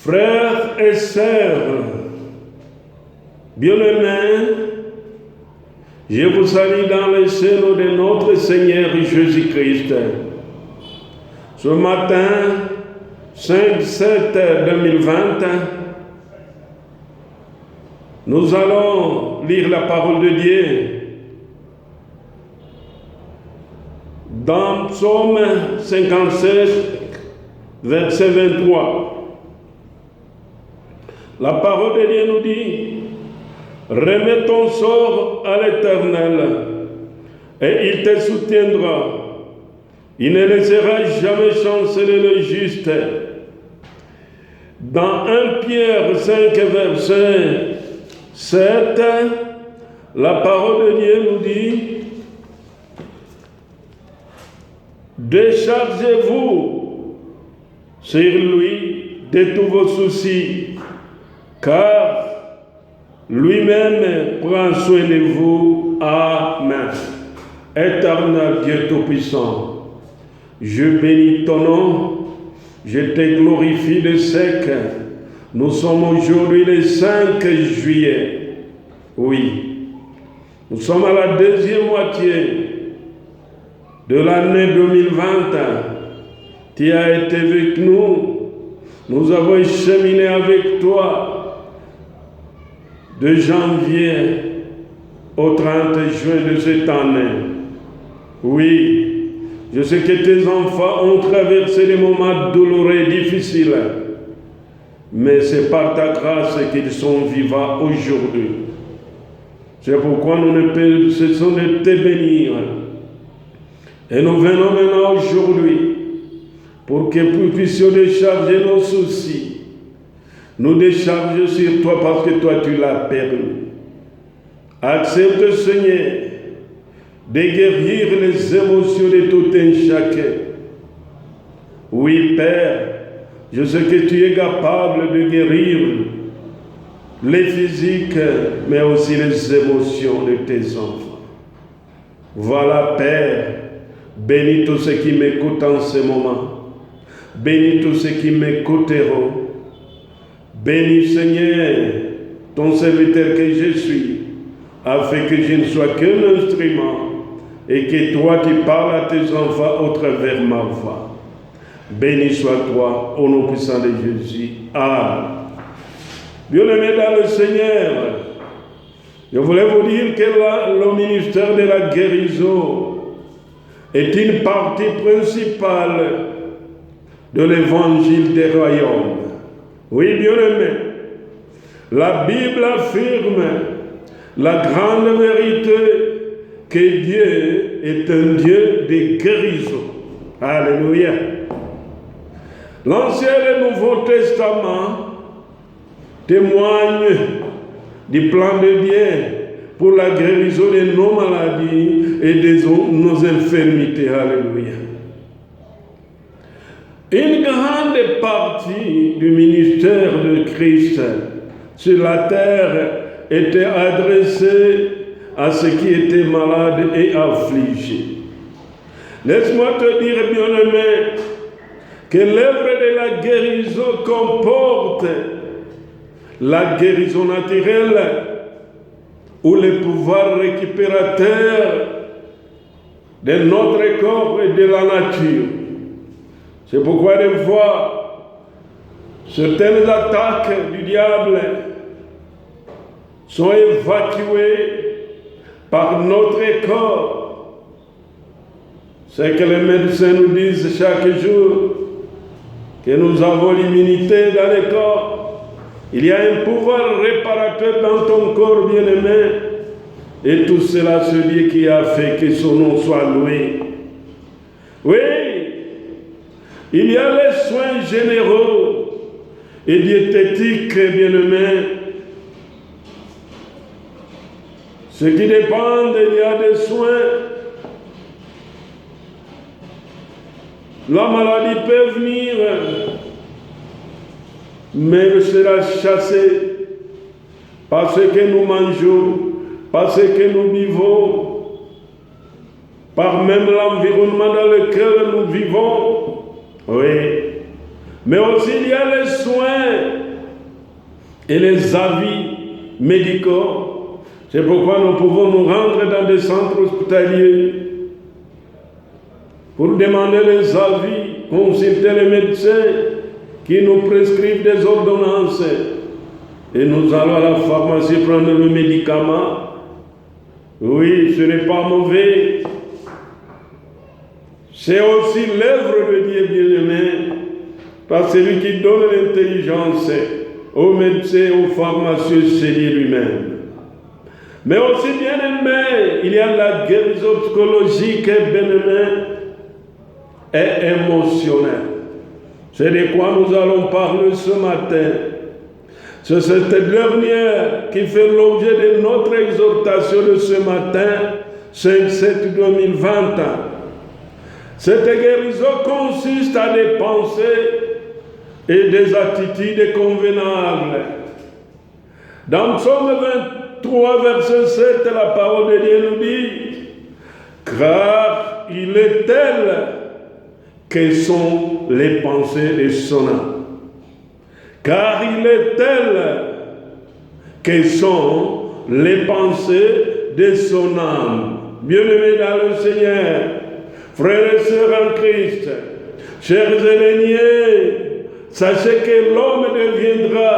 Frères et sœurs, bien-aimés, je vous salue dans le sein de notre Seigneur Jésus-Christ. Ce matin, 5/7/2020, nous allons lire la parole de Dieu dans Psaume 57, verset 23. La parole de Dieu nous dit: remets ton sort à l'Éternel et il te soutiendra. Il ne laissera jamais chanceler le juste. Dans 1 Pierre 5, verset 7, la parole de Dieu nous dit: déchargez-vous sur lui de tous vos soucis, car lui-même prend soin de vous. Amen. Éternel Dieu Tout-Puissant, je bénis ton nom, je te glorifie de ce que nous sommes aujourd'hui le 5 juillet. Oui, nous sommes à la deuxième moitié de l'année 2020. Tu as été avec nous, nous avons cheminé avec toi de janvier au 30 juin de cette année. Oui, je sais que tes enfants ont traversé des moments douloureux et difficiles, mais c'est par ta grâce qu'ils sont vivants aujourd'hui. C'est pourquoi nous ne cessons de te bénir. Et nous venons maintenant aujourd'hui pour que nous puissions décharger nos soucis. Nous décharger sur toi parce que toi tu l'as permis. Accepte, Seigneur, de guérir les émotions de tout un chacun. Oui, Père, je sais que tu es capable de guérir les physiques, mais aussi les émotions de tes enfants. Voilà, Père, bénis tous ceux qui m'écoutent en ce moment. Bénis tous ceux qui m'écouteront. Bénis, Seigneur, ton serviteur que je suis, afin que je ne sois qu'un instrument et que toi tu parles à tes enfants au travers ma voix. Béni sois-toi, au nom puissant de Jésus. Amen. Bien-aimés dans le Seigneur, je voulais vous dire que le ministère de la guérison est une partie principale de l'évangile des royaumes. Oui, bien-aimés, la Bible affirme la grande vérité que Dieu est un Dieu de guérison. Alléluia. L'Ancien et le Nouveau Testament témoignent du plan de Dieu pour la guérison de nos maladies et de nos infirmités. Alléluia. Une grande partie du ministère de Christ sur la terre était adressée à ceux qui étaient malades et affligés. Laisse-moi te dire, bien-aimé, que l'œuvre de la guérison comporte la guérison naturelle ou le pouvoir récupérateur de notre corps et de la nature. C'est pourquoi des fois, certaines attaques du diable sont évacuées par notre corps. C'est que les médecins nous disent chaque jour que nous avons l'immunité dans le corps. Il y a un pouvoir réparateur dans ton corps, bien-aimé. Et tout cela, celui qui a fait que son nom soit loué. Oui, il y a les soins généraux et diététiques, bien-aimés. Ce qui dépend, il y a des soins. La maladie peut venir, mais elle sera chassée par ce que nous mangeons, par ce que nous vivons, par même l'environnement dans lequel nous vivons. Oui. Mais aussi il y a les soins et les avis médicaux. C'est pourquoi nous pouvons nous rendre dans des centres hospitaliers pour demander les avis, consulter les médecins qui nous prescrivent des ordonnances. Et nous allons à la pharmacie prendre le médicament. Oui, ce n'est pas mauvais. C'est aussi l'œuvre de Dieu bien-aimé, parce que celui qui donne l'intelligence aux médecins, aux pharmaciens, c'est Dieu lui-même. Mais aussi bien-aimé, il y a la guérison psychologique, bien-aimé, et émotionnelle. C'est de quoi nous allons parler ce matin. C'est cette dernière qui fait l'objet de notre exhortation de ce matin, 5/7/2020. Cette guérison consiste à des pensées et des attitudes convenables. Dans Psaume 23, verset 7, la parole de Dieu nous dit « Car il est tel que sont les pensées de son âme. Car il est tel que sont les pensées de son âme. » Bien-aimés dans le Seigneur, frères et sœurs en Christ, chers aînés, sachez que l'homme deviendra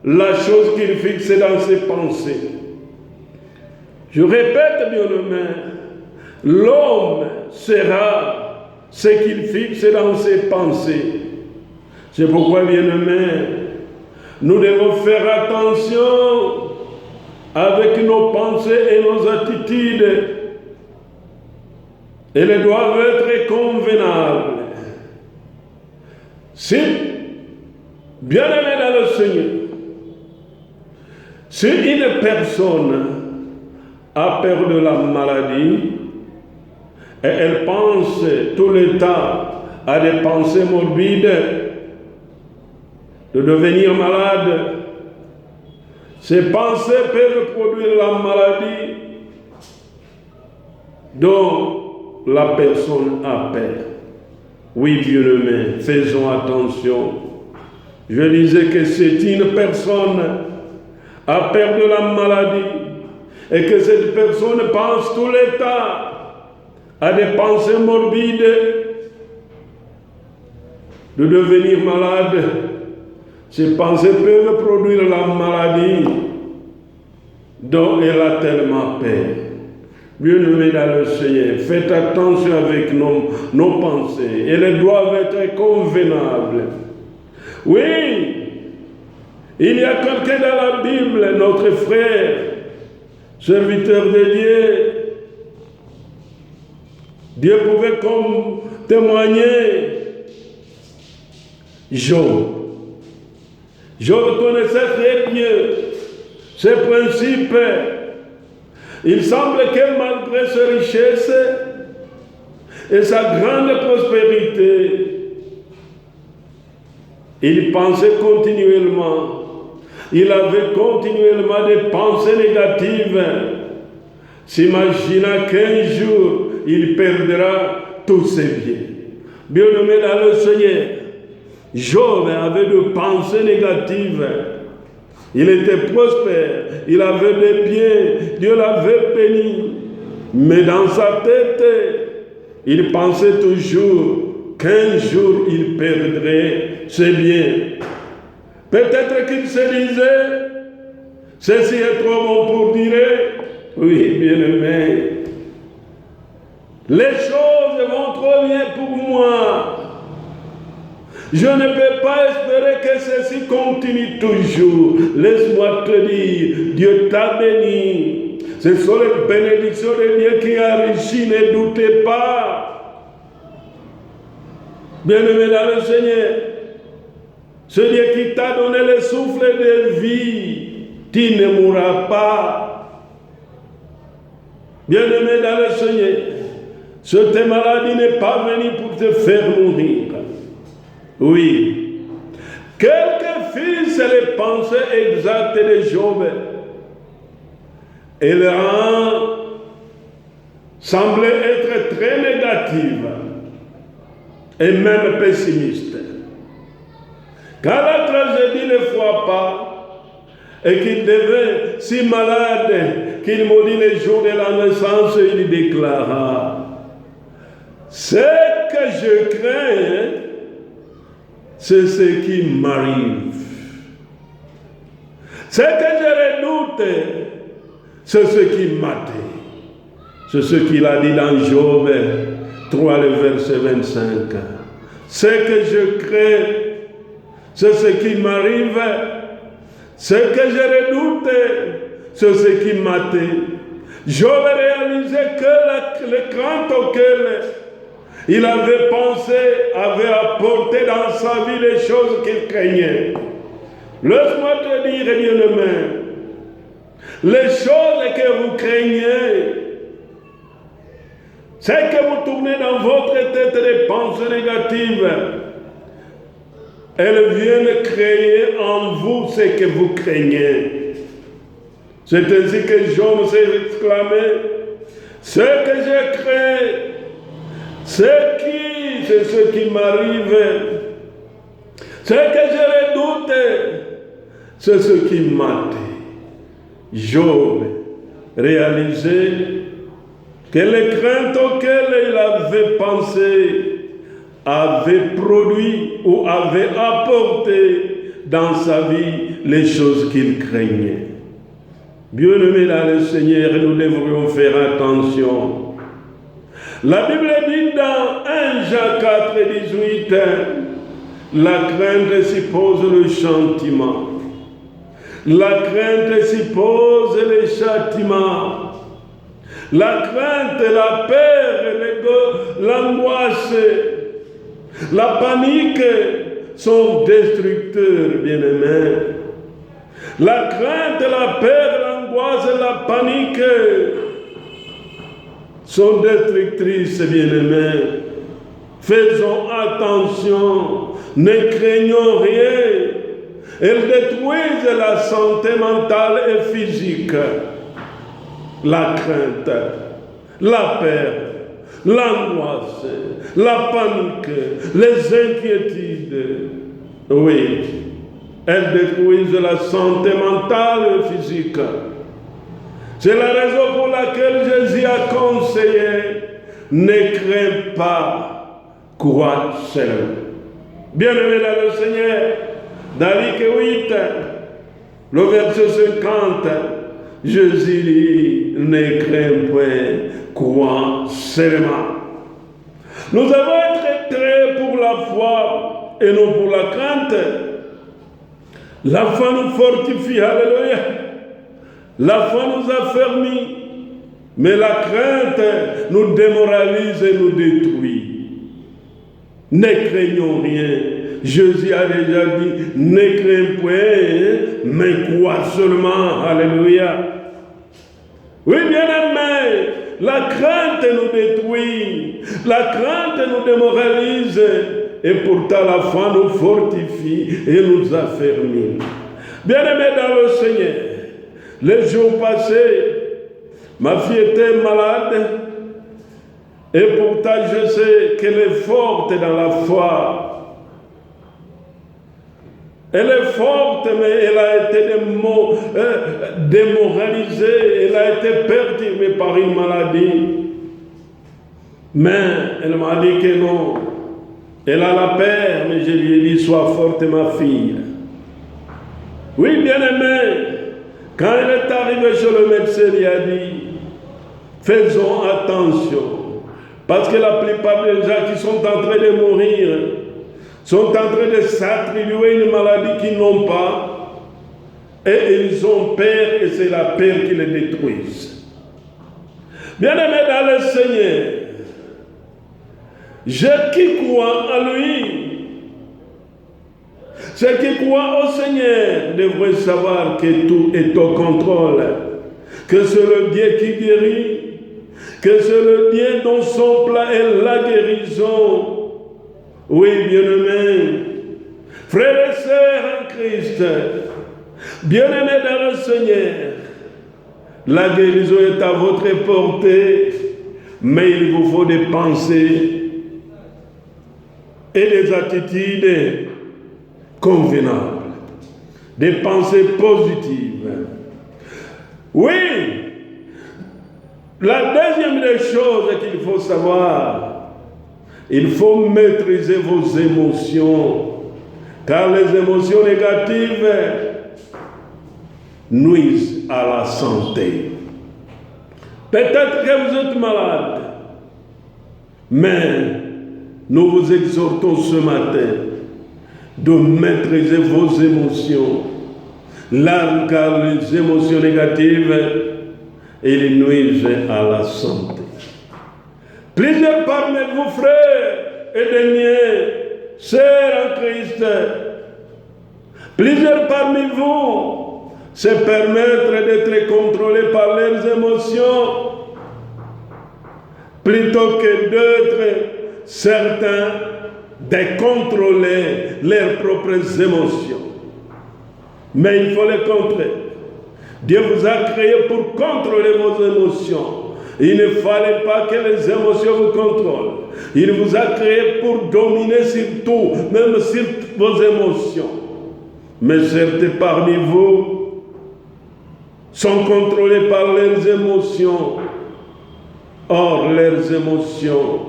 la chose qu'il fixe dans ses pensées. Je répète, bien-aimé, l'homme sera ce qu'il fixe dans ses pensées. C'est pourquoi, bien-aimé, nous devons faire attention avec nos pensées et nos attitudes. Elles doivent être convenables. Si, bien-aimé dans le Seigneur, si une personne a peur de la maladie et elle pense tout le temps à des pensées morbides, de devenir malade, ces pensées peuvent produire la maladie dont la personne a peur. Oui, bien-aimé, faisons attention. Je disais que si une personne a peur de la maladie et que cette personne pense tout le temps à des pensées morbides de devenir malade, ces pensées peuvent produire la maladie dont elle a tellement peur. Bien-aimés dans le Seigneur, faites attention avec nos pensées. Elles doivent être convenables. Oui, il y a quelqu'un dans la Bible, notre frère, serviteur de Dieu. Dieu pouvait comme témoigner. Job. Job connaissait très bien ses principes. Il semble que malgré ses richesses et sa grande prospérité, il pensait continuellement. Il avait continuellement des pensées négatives, s'imaginant qu'un jour, il perdra tous ses biens. Bien-aimé dans le Seigneur, Job avait de pensées négatives. Il était prospère, il avait des biens, Dieu l'avait béni. Mais dans sa tête, il pensait toujours qu'un jour il perdrait ses biens. Peut-être qu'il se disait, ceci est trop bon pour dire, oui, bien-aimé, les choses vont trop bien pour moi. Je ne peux pas espérer que ceci continue toujours. Laisse-moi te dire, Dieu t'a béni. Ce sont les bénédictions de Dieu qui enrichissent, ne doutez pas. Bien-aimé dans le Seigneur, ce Dieu qui t'a donné le souffle de vie, tu ne mourras pas. Bien-aimé dans le Seigneur, cette maladie n'est pas venue pour te faire mourir. Oui. Quelques fils les pensées exactes de Job. Et leur semblait être très négative et même pessimiste. Car la tragédie ne frappe pas et qu'il devait si malade qu'il maudit les jours de la naissance, il déclara: ce que je crains, c'est ce qui m'arrive. Ce que je redoute, c'est ce qui m'atteint. C'est ce qu'il a dit dans Job 3, le verset 25. Ce que je crains, c'est ce qui m'arrive. Ce que je redoute, c'est ce qui m'atteint. Job réalisait que les craintes auxquelles il avait pensé avaient apporté dans sa vie les choses qu'il craignait. Laisse-moi te dire, bien-aimé, les choses que vous craignez, c'est que vous tournez dans votre tête des pensées négatives, elles viennent créer en vous ce que vous craignez. C'est ainsi que Job s'est exclamé: ce que je crains, c'est ce qui m'arrive. Ce que je redoute, c'est ce qui m'atteint. Job réalisait que les craintes auxquelles il avait pensé avaient produit ou avaient apporté dans sa vie les choses qu'il craignait. Bien-aimés dans le Seigneur, nous devrions faire attention. La Bible dit dans 1 Jean 4, 18, la crainte suppose le châtiment. La crainte suppose le châtiment. La crainte, la peur, l'angoisse, la panique sont destructeurs, bien-aimés. La crainte, la peur, l'angoisse, la panique sont destructrices, bien-aimés. Faisons attention, ne craignons rien. Elles détruisent la santé mentale et physique. La crainte, la peur, l'angoisse, la panique, les inquiétudes. Oui, elles détruisent la santé mentale et physique. C'est la raison pour laquelle Jésus a conseillé: ne crains pas, crois seulement. Bien-aimé dans le Seigneur, dans Luc 8, le verset 50, Jésus dit: ne crains point, crois seulement. Nous avons été créés pour la foi et non pour la crainte. La foi nous fortifie, alléluia. La foi nous affermit, mais la crainte nous démoralise et nous détruit. Ne craignons rien. Jésus a déjà dit: ne crains point, mais crois seulement. Alléluia. Oui, bien-aimés, la crainte nous détruit, la crainte nous démoralise, et pourtant la foi nous fortifie et nous affermit. Bien-aimés dans le Seigneur, les jours passés, ma fille était malade, et pourtant je sais qu'elle est forte dans la foi. Elle est forte, mais elle a été démoralisée, elle a été perturbée par une maladie. Mais elle m'a dit que non. Elle a la peur, mais je lui ai dit: sois forte, ma fille. Oui, bien-aimé, quand elle est arrivée chez le médecin, il a dit: faisons attention, parce que la plupart des gens qui sont en train de mourir sont en train de s'attribuer une maladie qu'ils n'ont pas, et ils ont peur, et c'est la peur qui les détruise. Bien-aimé dans le Seigneur, qui croit en lui, ceux qui croient au Seigneur devraient savoir que tout est au contrôle, que c'est le Dieu qui guérit, que c'est le Dieu dont son plan est la guérison. Oui, bien-aimés, frères et sœurs en Christ, bien-aimés dans le Seigneur, la guérison est à votre portée, mais il vous faut des pensées et des attitudes convenables. des pensées positives. Oui, la deuxième des choses qu'il faut savoir, il faut maîtriser vos émotions, car les émotions négatives nuisent à la santé. Peut-être que vous êtes malade, mais nous vous exhortons ce matin de maîtriser vos émotions, car les émotions négatives, elles nuisent à la santé. Plusieurs parmi vous, frères et deniers, sœurs en Christ, plusieurs parmi vous se permettre d'être contrôlés par leurs émotions plutôt que d'autres, certains, de contrôler leurs propres émotions. Mais il faut les contrer. Dieu vous a créé pour contrôler vos émotions. Il ne fallait pas que les émotions vous contrôlent. Il vous a créé pour dominer sur tout, même sur vos émotions. Mais certains parmi vous sont contrôlés par leurs émotions. Or, leurs émotions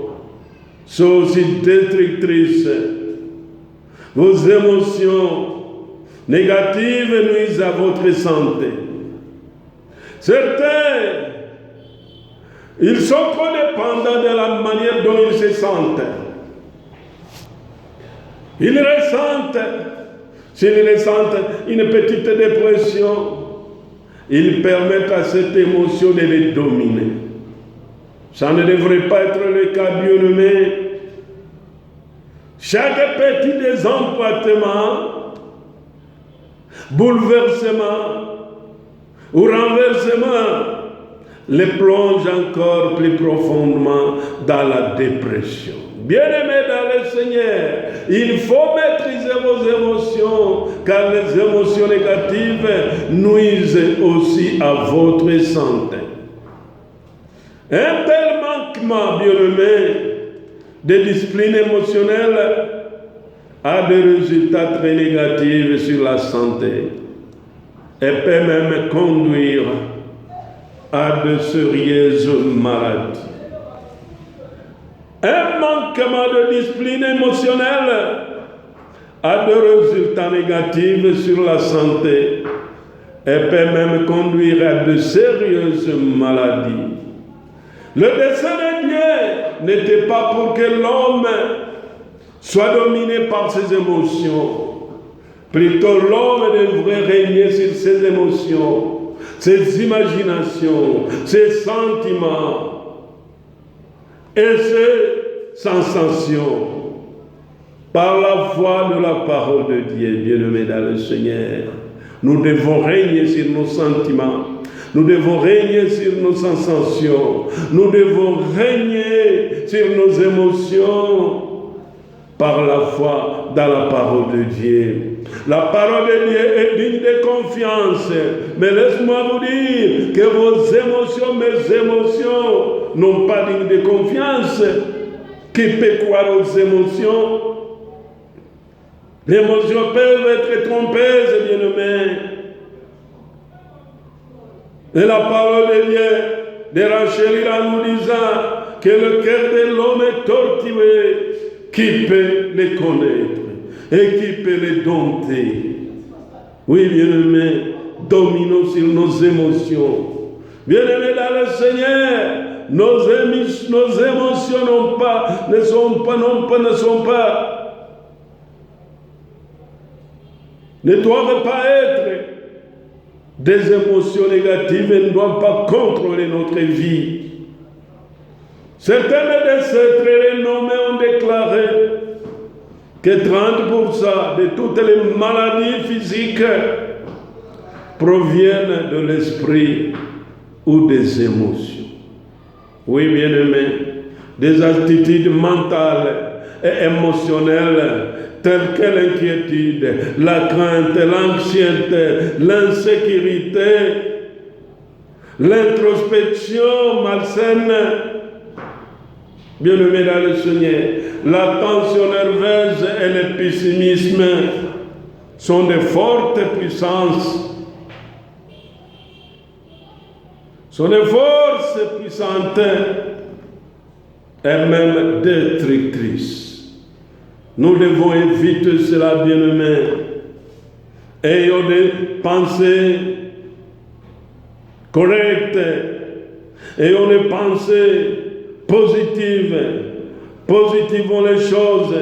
sont aussi destructrices. Vos émotions négatives nuisent à votre santé. Certains, ils sont trop dépendants de la manière dont ils se sentent. Ils ressentent, s'ils ressentent une petite dépression, ils permettent à cette émotion de les dominer. Ça ne devrait pas être le cas, bien-aimé. Chaque petit désemboîtement, bouleversement ou renversement les plonge encore plus profondément dans la dépression. Bien-aimés dans le Seigneur, il faut maîtriser vos émotions, car les émotions négatives nuisent aussi à votre santé. Un tel manquement, bien-aimé, de discipline émotionnelle a des résultats très négatifs sur la santé et peut même conduire à de sérieuses maladies. Un manquement de discipline émotionnelle a des résultats négatifs sur la santé et peut même conduire à de sérieuses maladies. Le dessein de Dieu n'était pas pour que l'homme soit dominé par ses émotions. Plutôt, l'homme devrait régner sur ses émotions, ses imaginations, ses sentiments et ses sensations par la foi de la parole de Dieu. Bien-aimés dans le Seigneur, nous devons régner sur nos sentiments. Nous devons régner sur nos sensations. Nous devons régner sur nos émotions par la foi dans la parole de Dieu. La parole de Dieu est digne de confiance. Mais laisse-moi vous dire que vos émotions, mes émotions, n'ont pas digne de confiance. Qui peut croire aux émotions? Les émotions peuvent être trompeuses, bien-aimés. Et la parole de Dieu déranchérit en nous disant que le cœur de l'homme est torturé. Qui peut les connaître et qui peut les dompter? Oui, bien-aimés, dominons sur nos émotions. Bien-aimés dans le Seigneur, nos émotions ne doivent pas être des émotions négatives et ne doivent pas contrôler notre vie. Certains médecins très renommés ont déclaré que 30% de toutes les maladies physiques proviennent de l'esprit ou des émotions. Oui, bien-aimés, des attitudes mentales et émotionnelles telles que l'inquiétude, la crainte, l'anxiété, l'insécurité, l'introspection malsaine, bien-aimés dans le Seigneur, la tension nerveuse et le pessimisme sont de fortes puissances, sont des forces puissantes et même destructrices. Nous devons éviter cela, bien-aimés. Ayons des pensées correctes, ayons des pensées positives, positivons les choses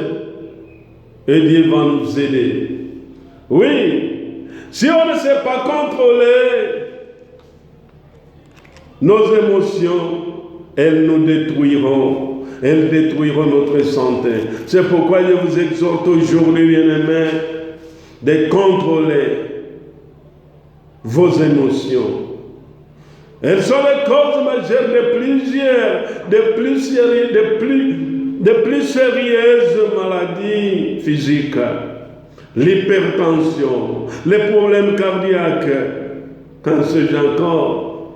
et Dieu va nous aider. Oui, si on ne sait pas contrôler nos émotions, elles nous détruiront. Elles détruiront notre santé. C'est pourquoi je vous exhorte aujourd'hui, bien-aimés, de contrôler vos émotions. Elles sont les causes majeures de plus sérieuses maladies physiques. L'hypertension, les problèmes cardiaques, cancer du corps,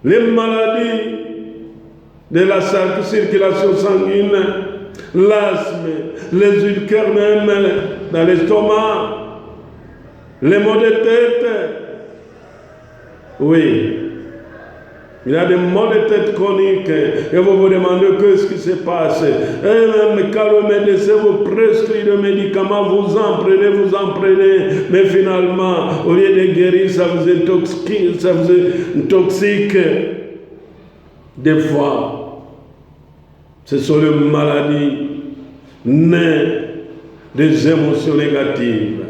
les maladies de la circulation sanguine, l'asthme, les ulcères même dans l'estomac, les maux de tête. Oui, il y a des maux de tête chroniques et vous vous demandez qu'est-ce qui se passe. Et même quand le médecin vous prescrit des médicaments, vous en prenez, mais finalement, au lieu de guérir, ça vous intoxique. Des fois, ce sont les maladies nées des émotions négatives.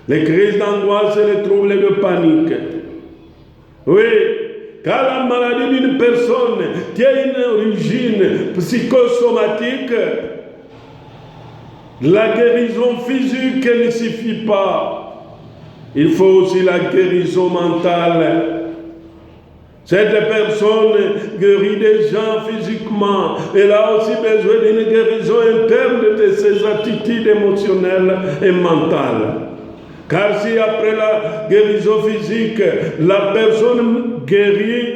Les crises d'angoisse et les troubles de panique. Oui, car la maladie d'une personne qui a une origine psychosomatique, la guérison physique ne suffit pas. Il faut aussi la guérison mentale. Cette personne guérit des gens physiquement. Elle a aussi besoin d'une guérison interne de ses attitudes émotionnelles et mentales. Car si après la guérison physique, la personne guérie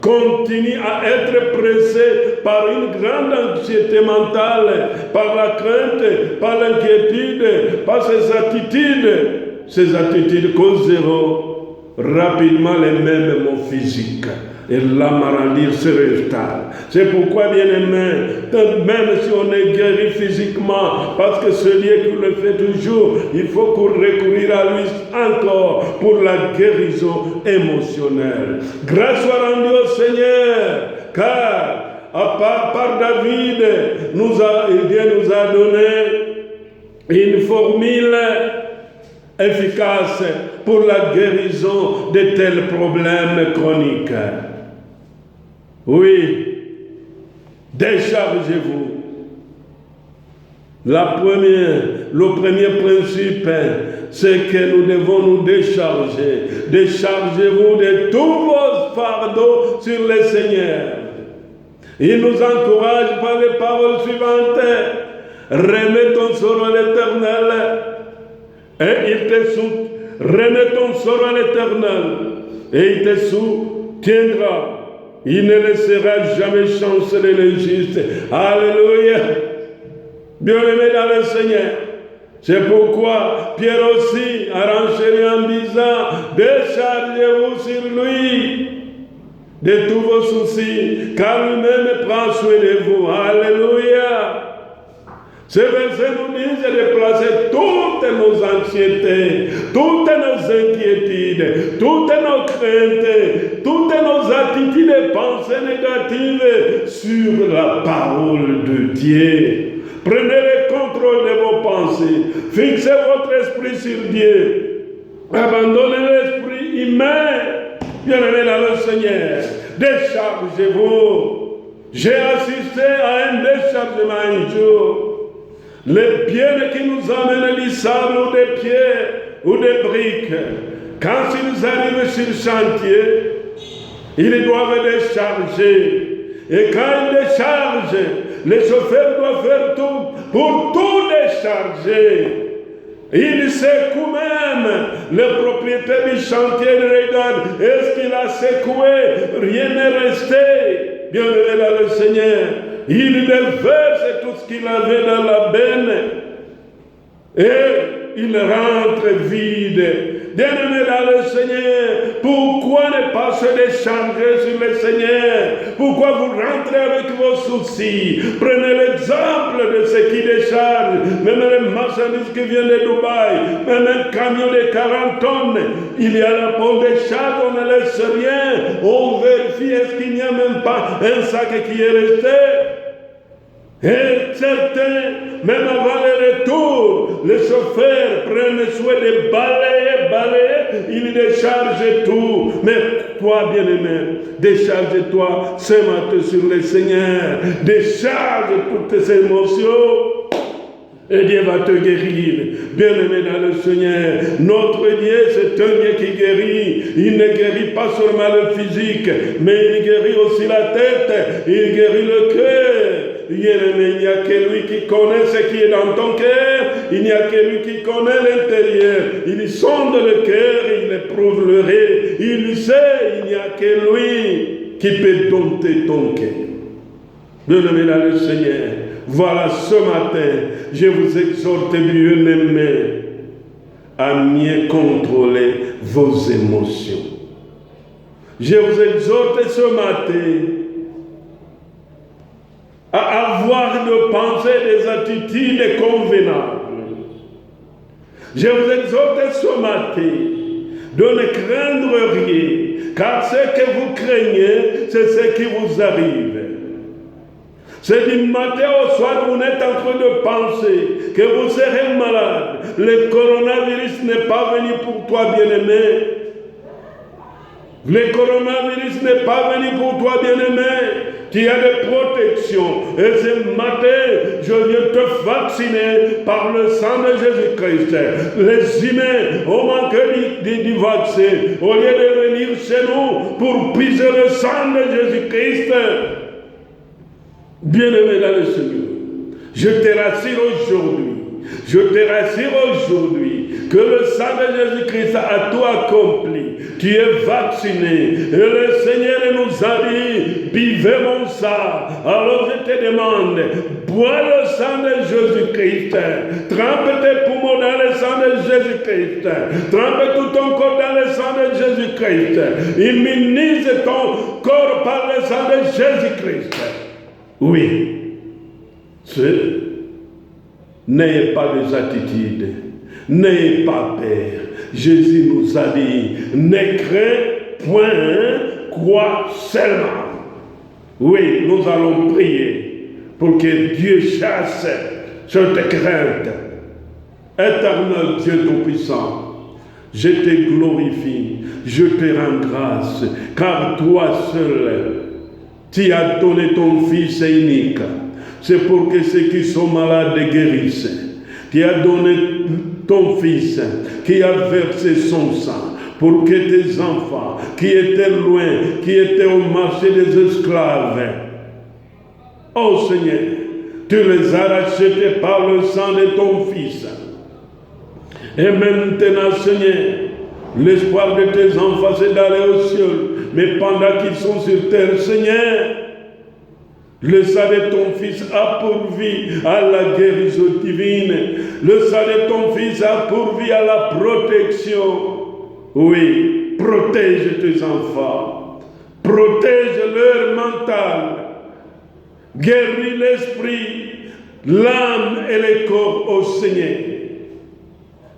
continue à être pressée par une grande anxiété mentale, par la crainte, par l'inquiétude, par ces attitudes causeront rapidement les mêmes maux physiques. Et la maladie se restaure. C'est pourquoi, bien-aimés, même si on est guéri physiquement, parce que c'est Dieu qui le fait toujours, il faut recourir à lui encore pour la guérison émotionnelle. Grâce soit rendue au Seigneur, car par David, Dieu nous a donné une formule efficace pour la guérison de tels problèmes chroniques. Oui, déchargez-vous. Le premier principe, c'est que nous devons nous décharger. Déchargez-vous de tous vos fardeaux sur le Seigneur. Il nous encourage par les paroles suivantes. Remets ton sort à l'Éternel et il te soutient. Remets ton sort à l'Éternel et il te soutiendra. Il ne laissera jamais chanceler les justes. Alléluia. Bien-aimé dans le Seigneur. C'est pourquoi Pierre aussi a renchéri en disant, déchargez-vous sur lui de tous vos soucis, car lui-même prend soin de vous. Alléluia. Ce verset nous dit de placer toutes nos anxiétés, toutes nos inquiétudes, toutes nos craintes, toutes nos attitudes et pensées négatives sur la parole de Dieu. Prenez le contrôle de vos pensées. Fixez votre esprit sur Dieu. Abandonnez l'esprit humain. Bien-aimé dans le Seigneur. Déchargez-vous. J'ai assisté à un déchargement un jour. Les pierres qui nous amènent du sable ou des pierres ou des briques, quand ils arrivent sur le chantier, ils doivent décharger. Et quand ils déchargent, les chauffeurs doivent faire tout pour tout décharger. Il secoue même. Le propriétaire du chantier regarde. Est-ce qu'il a secoué? Rien n'est resté. Bien-aimé dans le Seigneur. Il déverse tout ce qu'il avait dans la benne. Et il rentre vide. Bien-aimé dans le Seigneur, pourquoi ne pas se décharger sur le Seigneur? Pourquoi vous rentrez avec vos soucis? Prenez l'exemple de ceux qui déchargent, même les marchandises qui viennent de Dubaï, même un camion de 40 tonnes, il y a la bonne décharge, on ne laisse rien, on vérifie est-ce qu'il n'y a même pas un sac qui est resté. Et certains, même avant le retour, les chauffeurs prennent soin de balayer, ils déchargent tout. Mais toi, bien-aimé, décharge-toi ce matin sur le Seigneur. Décharge toutes tes émotions. Et Dieu va te guérir. Bien-aimé dans le Seigneur, notre Dieu, c'est un Dieu qui guérit. Il ne guérit pas seulement le physique, mais il guérit aussi la tête. Il guérit le cœur. Bien-aimé, il n'y a que lui qui connaît ce qui est dans ton cœur. Il n'y a que lui qui connaît l'intérieur. Il sonde le cœur, il éprouve le rêve. Il sait, il n'y a que lui qui peut dompter ton cœur. Bien-aimé dans le Seigneur, voilà ce matin, je vous exhorte, bien-aimé, à mieux contrôler vos émotions. Je vous exhorte ce matin à avoir de pensées, des attitudes convenables. Je vous exhorte ce matin de ne craindre rien, car ce que vous craignez, c'est ce qui vous arrive. C'est du matin au soir, vous êtes en train de penser que vous serez malade. Le coronavirus n'est pas venu pour toi, bien-aimé. Le coronavirus n'est pas venu pour toi, bien-aimé. Tu as des protections. Et ce matin, je viens te vacciner par le sang de Jésus-Christ. Les humains ont manqué du vaccin. Au lieu de venir chez nous pour puiser le sang de Jésus-Christ, bien-aimé dans le Seigneur, je te rassure aujourd'hui, que le sang de Jésus-Christ a tout accompli. Tu es vacciné. Et le Seigneur nous a dit, buvez mon sang. Alors je te demande, bois le sang de Jésus-Christ. Trempe tes poumons dans le sang de Jésus-Christ. Trempe tout ton corps dans le sang de Jésus-Christ. Immunise ton corps par le sang de Jésus-Christ. Oui, n'ayez pas des attitudes, n'ayez pas peur. Jésus nous a dit, ne crains point, crois seulement. Oui, nous allons prier pour que Dieu chasse cette crainte. Éternel Dieu Tout-Puissant, je te glorifie, je te rends grâce, car toi seul, tu as donné ton Fils unique. C'est pour que ceux qui sont malades guérissent. Tu as donné ton Fils qui a versé son sang pour que tes enfants qui étaient loin, qui étaient au marché des esclaves, oh Seigneur, tu les as rachetés par le sang de ton Fils. Et maintenant, Seigneur, l'espoir de tes enfants, c'est d'aller au ciel. Mais pendant qu'ils sont sur terre, Seigneur, le sang de ton Fils a pourvu à la guérison divine. Le sang de ton Fils a pourvu à la protection. Oui, protège tes enfants. Protège leur mental. Guéris l'esprit, l'âme et le corps au Seigneur.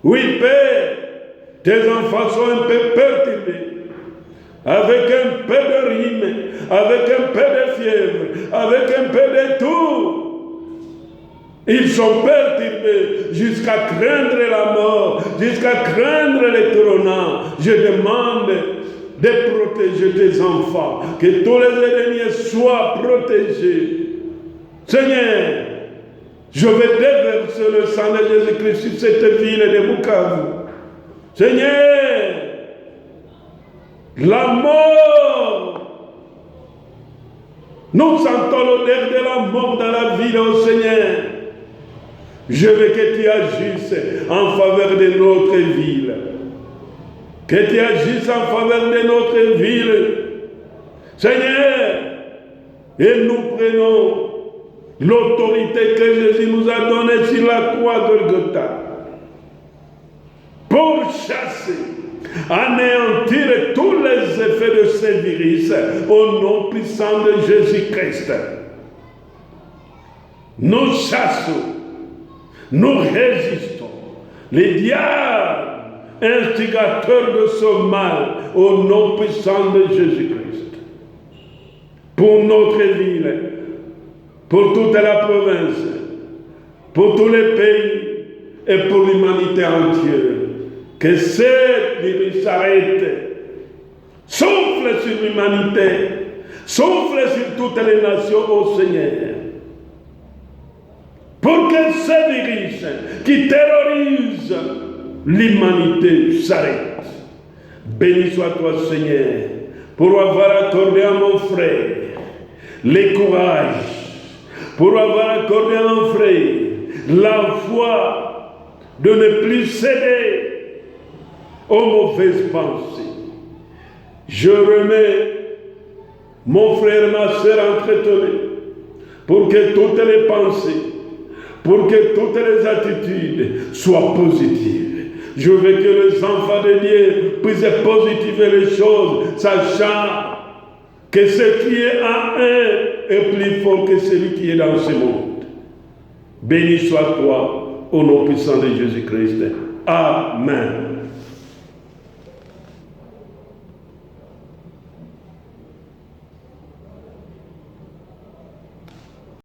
Oui, Père, tes enfants sont un peu perturbés, avec un peu de rime, avec un peu de fièvre, avec un peu de tout. Ils sont perturbés jusqu'à craindre la mort, jusqu'à craindre les tournants. Je demande de protéger tes enfants, que tous les ennemis soient protégés. Seigneur, je vais déverser le sang de Jésus-Christ sur cette ville de Bukavu. Seigneur, la mort, nous sentons l'odeur de la mort dans la ville, oh Seigneur. Je veux que tu agisses en faveur de notre ville. Que tu agisses en faveur de notre ville. Seigneur, et nous prenons l'autorité que Jésus nous a donnée sur la croix de Golgotha. pour chasser, anéantir tous les effets de ces virus au nom puissant de Jésus-Christ. Nous chassons, nous résistons les diables instigateurs de ce mal au nom puissant de Jésus-Christ. Pour notre ville, pour toute la province, pour tous les pays et pour l'humanité entière, que cette virus s'arrête. Souffle sur l'humanité, souffle sur toutes les nations au Seigneur. Pour que ce virus qui terrorise l'humanité s'arrête. Béni sois-toi, Seigneur, pour avoir accordé à mon frère le courage, pour avoir accordé à mon frère la foi de ne plus céder aux mauvaises pensées. Je remets mon frère et ma soeur entretenus pour que toutes les pensées, pour que toutes les attitudes soient positives. Je veux que les enfants de Dieu puissent positiver les choses, sachant que ce qui est en eux est plus fort que celui qui est dans ce monde. Béni sois-toi au nom puissant de Jésus-Christ. Amen.